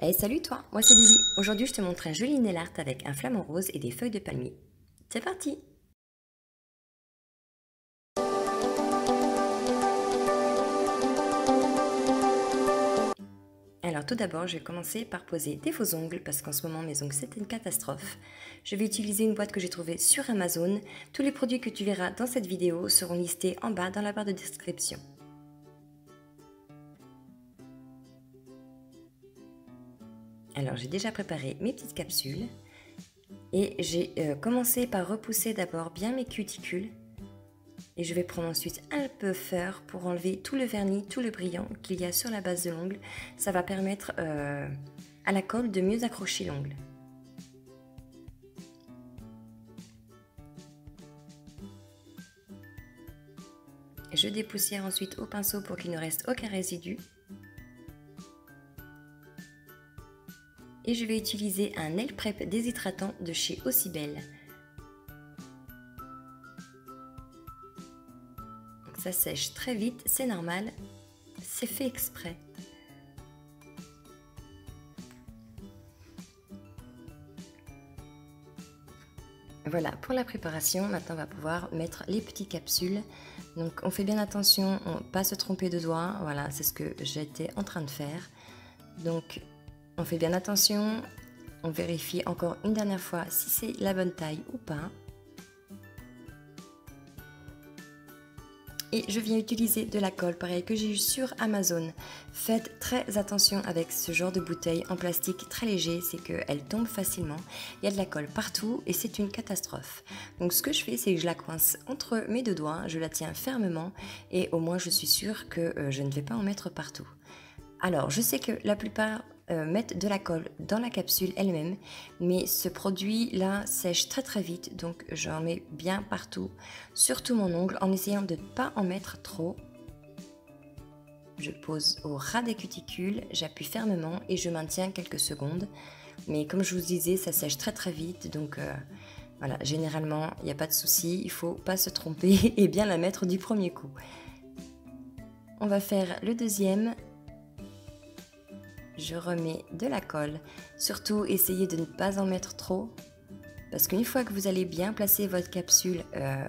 Hey, salut toi, moi c'est Lily. Aujourd'hui je te montre un joli nail art avec un flamant rose et des feuilles de palmier. C'est parti! Alors tout d'abord je vais commencer par poser des faux ongles parce qu'en ce moment mes ongles c'est une catastrophe. Je vais utiliser une boîte que j'ai trouvée sur Amazon. Tous les produits que tu verras dans cette vidéo seront listés en bas dans la barre de description. Alors j'ai déjà préparé mes petites capsules et j'ai commencé par repousser d'abord bien mes cuticules et je vais prendre ensuite un puffer pour enlever tout le vernis, tout le brillant qu'il y a sur la base de l'ongle. Ça va permettre à la colle de mieux accrocher l'ongle. Je dépoussière ensuite au pinceau pour qu'il ne reste aucun résidu. Et je vais utiliser un nail prep déshydratant de chez Ossibel. Ça sèche très vite, c'est normal, c'est fait exprès. Voilà, pour la préparation, maintenant on va pouvoir mettre les petites capsules. Donc on fait bien attention, on ne pas se tromper de doigt, voilà, c'est ce que j'étais en train de faire. Donc on fait bien attention, on vérifie encore une dernière fois si c'est la bonne taille ou pas. Et je viens utiliser de la colle, pareil que j'ai eu sur Amazon. Faites très attention avec ce genre de bouteille en plastique très léger, c'est qu'elle tombe facilement. Il y a de la colle partout et c'est une catastrophe. Donc ce que je fais, c'est que je la coince entre mes deux doigts, je la tiens fermement et au moins je suis sûre que je ne vais pas en mettre partout. Alors, je sais que la plupart mettent de la colle dans la capsule elle-même, mais ce produit-là sèche très très vite, donc j'en mets bien partout, sur tout mon ongle, en essayant de ne pas en mettre trop. Je pose au ras des cuticules, j'appuie fermement et je maintiens quelques secondes. Mais comme je vous disais, ça sèche très très vite, donc voilà, généralement, il n'y a pas de souci, il ne faut pas se tromper et bien la mettre du premier coup. On va faire le deuxième. Je remets de la colle, surtout essayez de ne pas en mettre trop, parce qu'une fois que vous allez bien placer votre capsule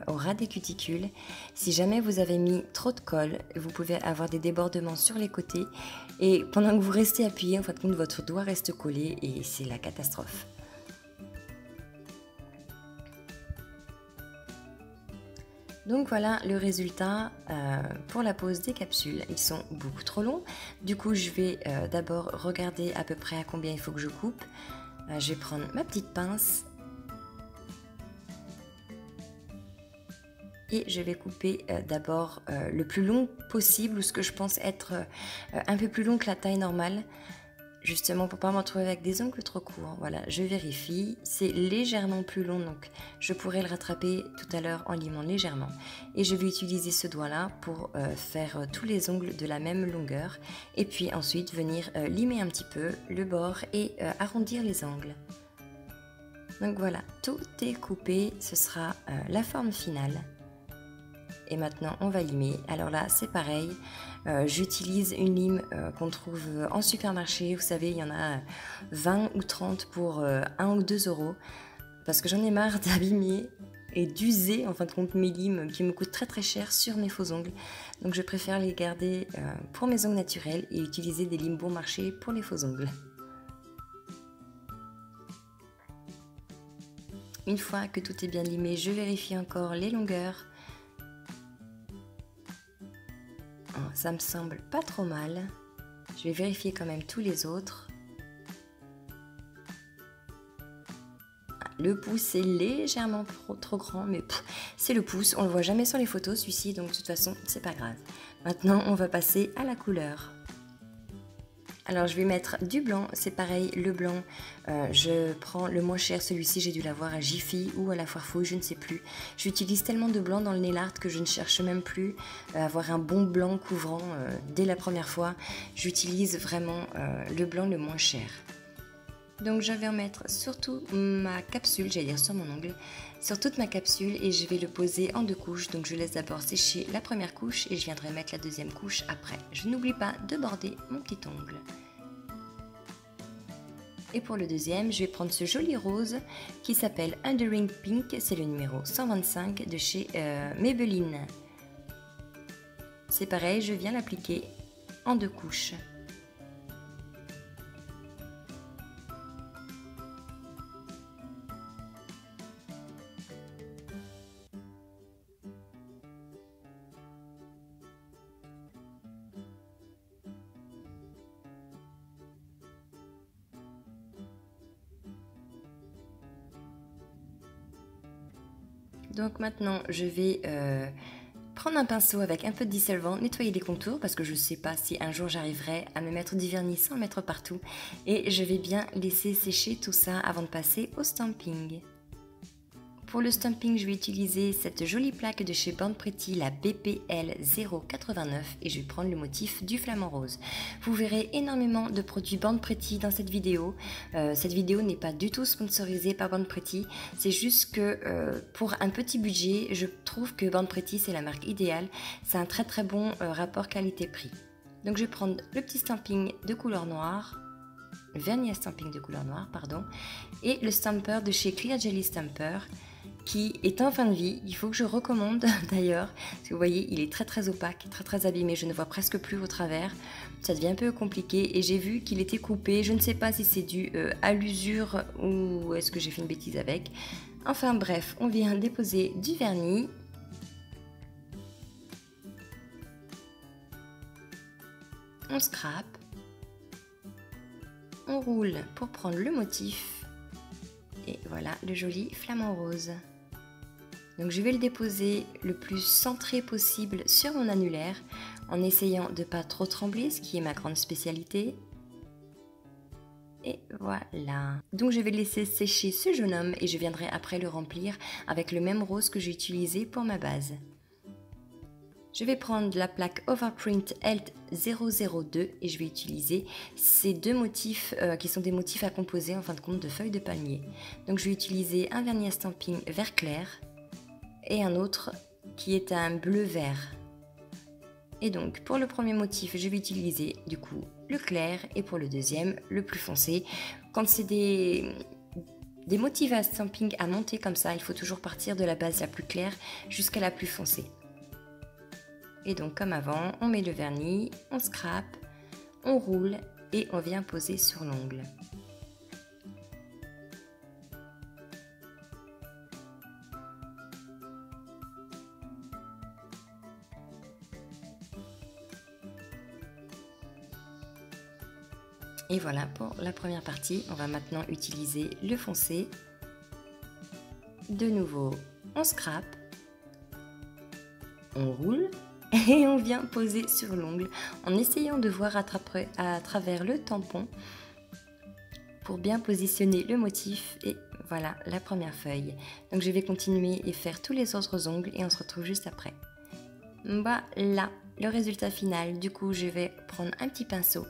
au ras des cuticules, si jamais vous avez mis trop de colle, vous pouvez avoir des débordements sur les côtés, et pendant que vous restez appuyé, en fin de compte, votre doigt reste collé, et c'est la catastrophe. Donc voilà le résultat pour la pose des capsules. Ils sont beaucoup trop longs. Du coup, je vais d'abord regarder à peu près à combien il faut que je coupe. Je vais prendre ma petite pince. Et je vais couper d'abord le plus long possible, ou ce que je pense être un peu plus long que la taille normale. Justement pour ne pas m'en trouver avec des ongles trop courts. Voilà, je vérifie, c'est légèrement plus long, donc je pourrais le rattraper tout à l'heure en limant légèrement. Et je vais utiliser ce doigt là pour faire tous les ongles de la même longueur, et puis ensuite venir limer un petit peu le bord et arrondir les angles. Donc voilà, tout est coupé, ce sera la forme finale. Et maintenant on va limer. Alors là c'est pareil, j'utilise une lime qu'on trouve en supermarché, vous savez il y en a 20 ou 30 pour 1 ou 2 euros, parce que j'en ai marre d'abîmer et d'user en fin de compte mes limes qui me coûtent très très cher sur mes faux ongles. Donc je préfère les garder pour mes ongles naturels et utiliser des limes bon marché pour les faux ongles. Une fois que tout est bien limé, je vérifie encore les longueurs. Ça me semble pas trop mal. Je vais vérifier quand même tous les autres. Le pouce est légèrement trop grand, mais c'est le pouce. On le voit jamais sur les photos celui-ci, donc de toute façon c'est pas grave. Maintenant on va passer à la couleur. Alors je vais mettre du blanc, c'est pareil, le blanc, je prends le moins cher, celui-ci j'ai dû l'avoir à Jiffy ou à la Foire Fouille, je ne sais plus. J'utilise tellement de blanc dans le nail art que je ne cherche même plus à avoir un bon blanc couvrant dès la première fois. J'utilise vraiment le blanc le moins cher. Donc je vais en mettre sur toute ma capsule, j'allais dire sur mon ongle, sur toute ma capsule, et je vais le poser en 2 couches. Donc je laisse d'abord sécher la première couche et je viendrai mettre la deuxième couche après. Je n'oublie pas de border mon petit ongle. Et pour le deuxième, je vais prendre ce joli rose qui s'appelle Undering Pink, c'est le numéro 125 de chez Maybelline. C'est pareil, je viens l'appliquer en 2 couches. Donc maintenant, je vais prendre un pinceau avec un peu de dissolvant, nettoyer les contours parce que je ne sais pas si un jour j'arriverai à me mettre du vernis sans en mettre partout. Et je vais bien laisser sécher tout ça avant de passer au stamping. Pour le stamping, je vais utiliser cette jolie plaque de chez Born Pretty, la BPL 089, et je vais prendre le motif du flamant rose. Vous verrez énormément de produits Born Pretty dans cette vidéo. Cette vidéo n'est pas du tout sponsorisée par Born Pretty, c'est juste que pour un petit budget, je trouve que Born Pretty c'est la marque idéale. C'est un très très bon rapport qualité-prix. Donc je vais prendre le petit stamping de couleur noire, le vernis à stamping de couleur noire, pardon, et le stamper de chez Clear Jelly Stamper, qui est en fin de vie. Il faut que je recommande d'ailleurs, parce que vous voyez il est très très opaque, très très abîmé, je ne vois presque plus au travers, ça devient un peu compliqué et j'ai vu qu'il était coupé, je ne sais pas si c'est dû à l'usure ou est-ce que j'ai fait une bêtise avec. Enfin bref, on vient déposer du vernis. On scrape, on roule pour prendre le motif et voilà le joli flamant rose. Donc je vais le déposer le plus centré possible sur mon annulaire en essayant de ne pas trop trembler, ce qui est ma grande spécialité. Et voilà. Donc je vais laisser sécher ce jaune homme et je viendrai après le remplir avec le même rose que j'ai utilisé pour ma base. Je vais prendre la plaque Overprint Health 002 et je vais utiliser ces deux motifs qui sont des motifs à composer en fin de compte de feuilles de palmier. Donc je vais utiliser un vernis à stamping vert clair et un autre qui est un bleu vert. Et donc pour le premier motif je vais utiliser du coup le clair et pour le deuxième le plus foncé. Quand c'est des motifs à stamping à monter comme ça, il faut toujours partir de la base la plus claire jusqu'à la plus foncée. Et donc comme avant, on met le vernis, on scrape, on roule et on vient poser sur l'ongle. Et voilà pour la première partie. On va maintenant utiliser le foncé. De nouveau, on scrape, on roule et on vient poser sur l'ongle en essayant de voir à travers le tampon pour bien positionner le motif. Et voilà la première feuille. Donc je vais continuer et faire tous les autres ongles et on se retrouve juste après. Voilà le résultat final. Du coup je vais prendre un petit pinceau,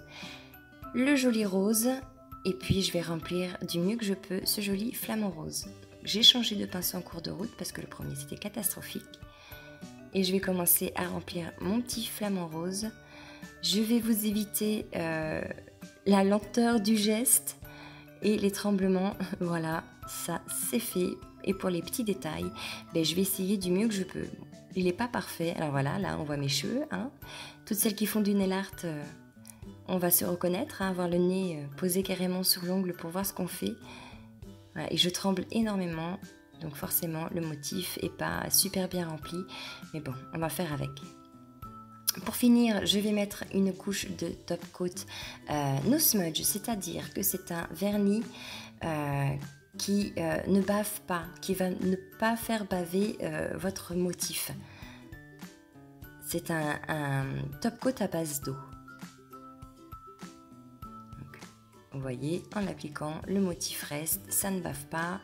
le joli rose, et puis je vais remplir du mieux que je peux ce joli flamant rose. J'ai changé de pinceau en cours de route parce que le premier c'était catastrophique. Et je vais commencer à remplir mon petit flamant rose. Je vais vous éviter la lenteur du geste et les tremblements. Voilà, ça c'est fait. Et pour les petits détails, je vais essayer du mieux que je peux. Il n'est pas parfait. Alors voilà, là on voit mes cheveux. Hein. Toutes celles qui font du nail art, on va se reconnaître, hein, avoir le nez posé carrément sur l'ongle pour voir ce qu'on fait. Voilà, et je tremble énormément. Donc forcément le motif n'est pas super bien rempli, mais bon, on va faire avec. Pour finir, je vais mettre une couche de top coat no smudge, c'est-à-dire que c'est un vernis qui ne bave pas, qui va ne pas faire baver votre motif. C'est un top coat à base d'eau. Vous voyez, en l'appliquant, le motif reste, ça ne bave pas.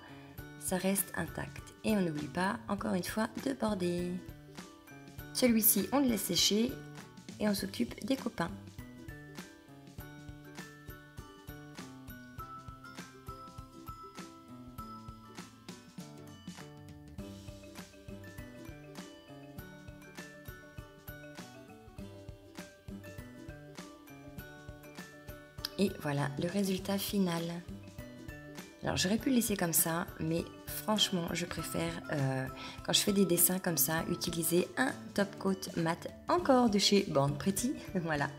Ça reste intact. Et on n'oublie pas, encore une fois, de border. Celui-ci, on le laisse sécher et on s'occupe des copains. Et voilà le résultat final. Alors j'aurais pu le laisser comme ça, mais franchement je préfère quand je fais des dessins comme ça utiliser un top coat mat encore de chez Born Pretty. Voilà,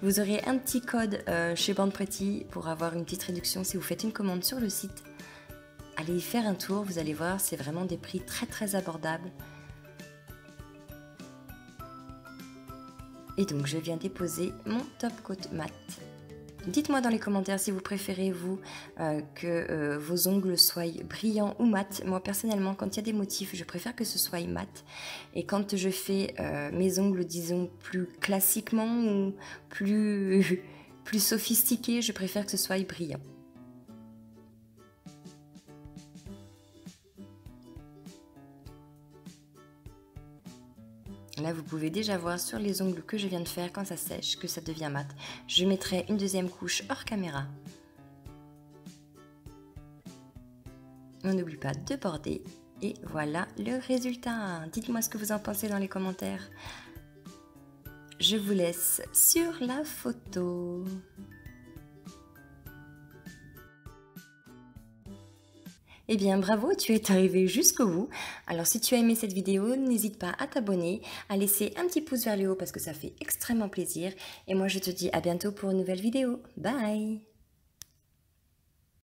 vous aurez un petit code chez Born Pretty pour avoir une petite réduction si vous faites une commande sur le site. Allez y faire un tour, vous allez voir, c'est vraiment des prix très abordables. Et donc je viens déposer mon top coat mat. Dites-moi dans les commentaires si vous préférez vous que vos ongles soient brillants ou mat. Moi personnellement, quand il y a des motifs, je préfère que ce soit mat. Et quand je fais mes ongles, disons, plus classiquement ou plus sophistiqués, je préfère que ce soit brillant. Là, vous pouvez déjà voir sur les ongles que je viens de faire, quand ça sèche, que ça devient mat. Je mettrai une deuxième couche hors caméra. On n'oublie pas de border. Et voilà le résultat. Dites-moi ce que vous en pensez dans les commentaires. Je vous laisse sur la photo. Eh bien bravo, tu es arrivé jusqu'au bout. Alors si tu as aimé cette vidéo, n'hésite pas à t'abonner, à laisser un petit pouce vers le haut parce que ça fait extrêmement plaisir. Et moi je te dis à bientôt pour une nouvelle vidéo. Bye!